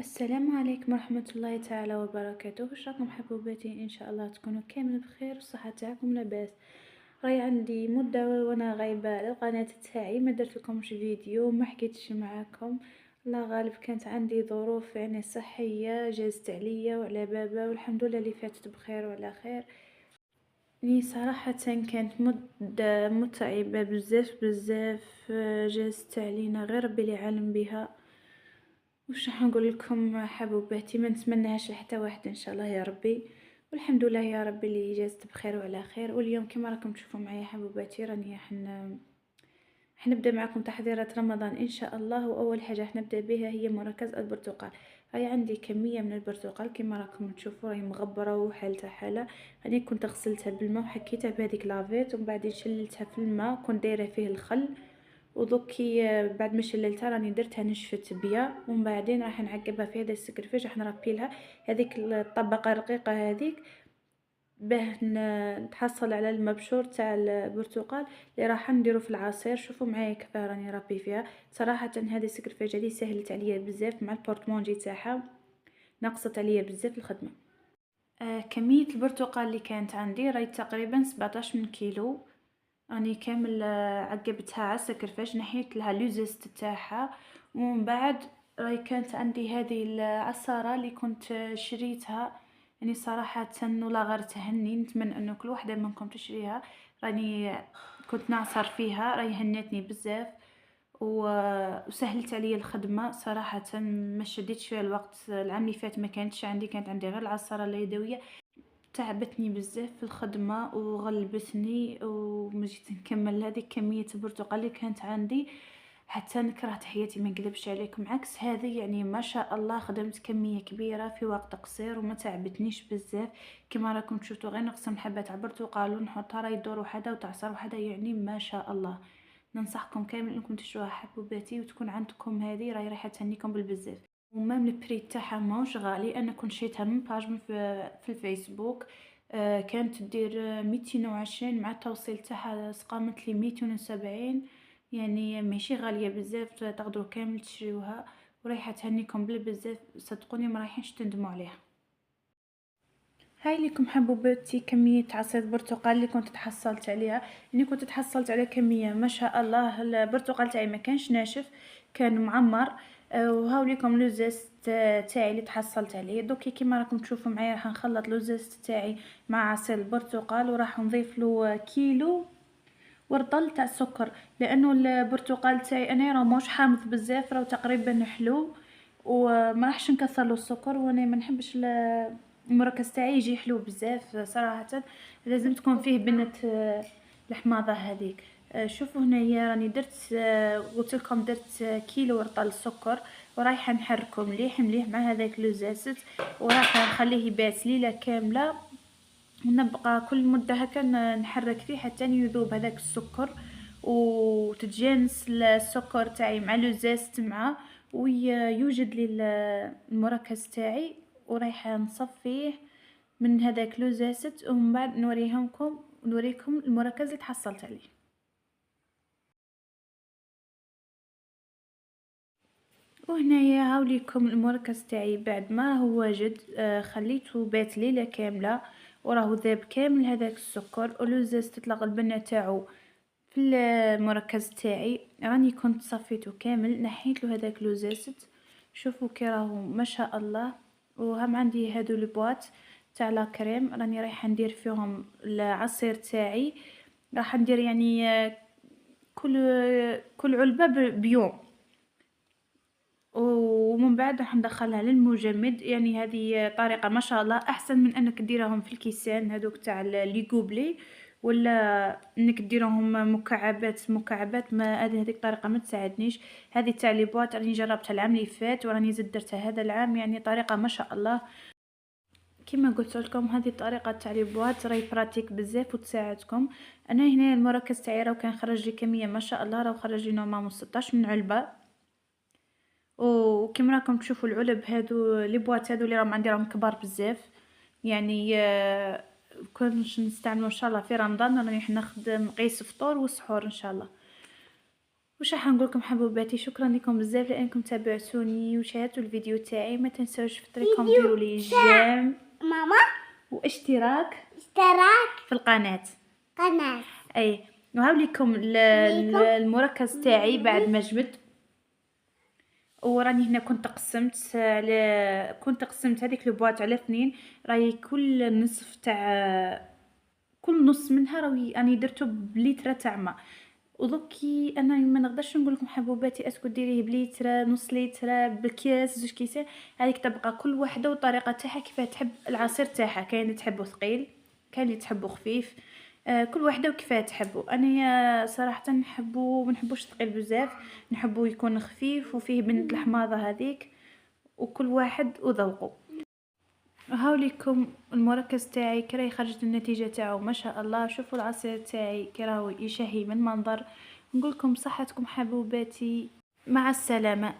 السلام عليكم ورحمة الله تعالى وبركاته. واش راكم حبوباتي؟ ان شاء الله تكونوا كامل بخير والصحة تاعكم لاباس. راهي عندي مدة وانا غايبة على القناة تاعي، ما درت لكمش فيديو، ما حكيتش معاكم. الله غالب كانت عندي ظروف يعني صحية جازت عليا وعلى بابا، والحمد لله اللي فاتت بخير وعلى خير. ني صراحة كانت مدة متعبة بزاف بزاف، جازت علينا غير ربي اللي عالم بها. واش راح نقول لكم حبوباتي، ما نتمناهاش لحتى واحد ان شاء الله يا ربي. والحمد لله يا ربي اللي جازت بخير وعلى خير. واليوم كما راكم تشوفوا معايا حبوباتي راني حنبدا معكم تحضيرات رمضان ان شاء الله. واول حاجه حنبدا بها هي مركز البرتقال. هاي عندي كميه من البرتقال كما راكم تشوفوا، راهي مغبره وحالتها حاله. راني كنت غسلتها بالماء وحكيتها بهذيك لافيت، ومن بعد شللتها في الماء، كنت دايره فيه الخل. ودوكي بعد ما شللتها راني درتها نشفت بيا، ومن بعدين راح نعقبها في هذا السكرفاج، راح نربي لها هذيك الطبقه الرقيقه هذيك، باه نتحصل على المبشور تاع البرتقال اللي راح نديرو في العصير. شوفوا معايا كيف راني ربي فيها. صراحه هذه السكرفاج هذه سهلت عليا بزاف، مع البورتمونجي تاعها نقصت عليا بزاف الخدمه. كميه البرتقال اللي كانت عندي راهي تقريبا 17 من كيلو. راني كامل عقبتها على السكرفاج، نحيت لها لوزيست تاعها. ومن بعد راهي كانت عندي هذه العصارة اللي كنت شريتها. يعني صراحة ولا غير تهني، نتمنى انه كل واحدة منكم تشريها. راني كنت نعصر فيها، راهي هنتني بزاف وسهلت عليا الخدمة صراحة. ما شديتش فيها الوقت. العام اللي فات ما كانتش عندي، كانت عندي غير العصارة اليدوية. تعبتني بزاف في الخدمة وغلبتني، ومجيت نكمل هذه كمية البرتقال اللي كانت عندي حتى نكرهت حياتي. ما نقلبش عليكم، عكس هذه يعني ما شاء الله خدمت كمية كبيرة في وقت قصير وما تعبتنيش بزاف. كما راكم تشوفوا غير نقسم حبة تاع برتقال ونحطها راهي تدور وحدة وتعصر وحدة، يعني ما شاء الله. ننصحكم كامل انكم تشروها حبوباتي وتكون عندكم هذه، راهي راح تهنيكم بالبزاف. ومام البري تاعها ماهوش غالي، انا كنت شريتها من باج في الفيسبوك. كانت تدير 220 مع التوصيل تاعها سقامت لي 270. يعني ماشي غاليه بزاف، تقدروا كامل تشريوها ورايحه تهنيكم بالبزاف، صدقوني ما رايحينش تندموا عليها. هاي لكم حبوباتي كمية عصير برتقال اللي كنت تحصلت عليها. يعني كنت تحصلت على كمية ما شاء الله. البرتقال تاعي ما كانش ناشف، كان معمر. وهاو لكم لوزيست تاعي اللي تحصلت عليه. دوكي كيما راكم تشوفوا معايا راح نخلط لوزيست تاعي مع عصير البرتقال، وراح نضيف له كيلو ورطل تاع السكر، لانه البرتقال تاعي انا راه موش حامض بزاف، راه تقريبا حلو. وما راحش نكثر له السكر، وانا ما نحبش المركز تاعي يجي حلو بزاف صراحه. لازم تكون فيه بنه الحماضه هذيك. شوفوا هنايا راني درت، قلت لكم درت كيلو ورطل السكر، ورايحه نحركه مليح مليح مع هذاك لوزاسيت، وراح نخليه يبات ليله كامله. ونبقى كل مدة هكا نحرك فيه حتى يذوب هذاك السكر، وتتجانس السكر تاعي مع لوزاست معاه، ويوجد لي المركز تاعي. ورايحة نصفيه من هذاك لوزاست، ومن بعد نوريكم المركز اللي تحصلت عليه. وهنايا هاوليكم المركز تاعي بعد ما هو واجد. خليته بات ليلة كاملة وراه ذاب كامل هذاك السكر، ولوزازت تطلق البنة تاعو في المركز تاعي. راني كنت صفيته كامل، نحيت له هذاك لوزازت. شوفوا كي راهو ما شاء الله. وهم عندي هادو البواط تاع لا كريم، راني رايحه ندير فيهم العصير تاعي. راح ندير يعني كل علبه بيوم. ومن بعد راح ندخلها للمجمد. يعني هذه طريقة ما شاء الله أحسن من أنك ديرهم في الكيسان هذوك تاع لي كوبلي، ولا انك ديرهم مكعبات مكعبات. ما هذيك الطريقة ما تساعدنيش. هذه تاع لي بواط راني جربتها العام اللي فات وراني زدت درتها هذا العام، يعني طريقة ما شاء الله. كما قلت لكم هذه الطريقة تاع لي بواط راهي براتيك بزاف وتساعدكم. انا هنا المركز تاعي راه كان خرج لي كمية ما شاء الله، راه خرج لي نورمالمون 16 من علبة. وكما راكم تشوفوا العلب هادو لي بواط هادو اللي راهم عندي راهم كبار بزاف. يعني كنش نستعملوا ان شاء الله في رمضان، راني نخدم قيس فطور وسحور ان شاء الله. واش راح نقول لكم حبوباتي، شكرا لكم بزاف لانكم تابعتوني وشاهدتوا الفيديو تاعي. ما تنسوش في طريقكم ديروا لي جيم ماما واشتراك اشتراك في القناه. قناة. اي وهاوليكم المركز تاعي بعد ما جبت، وراني هنا كنت قسمت هذيك البواط على 2. راهي كل نصف تاع كل نص منها راهي اني درته بليتره تاع ماء. ودوكي انا ما نقدرش نقول لكم حبوباتي اسكو ديريه بليتره نص ليتره بالكاس زوج كيسان. هذيك تبقى كل وحده والطريقه تاعها كيف تحب العصير تاعها. كاين اللي تحبه ثقيل، كاين اللي تحبه خفيف، كل وحده وكيف تحبوا. انا صراحه ما نحبوش ثقيل بزاف، نحبو يكون خفيف وفيه بنت الحماضه هذيك، وكل واحد وذوقه. هاوليكم المركز تاعي كراهي خرجت النتيجه تاعو ما شاء الله. شوفوا العصير تاعي كراهو يشهي من منظر. نقولكم صحتكم حبوباتي، مع السلامه.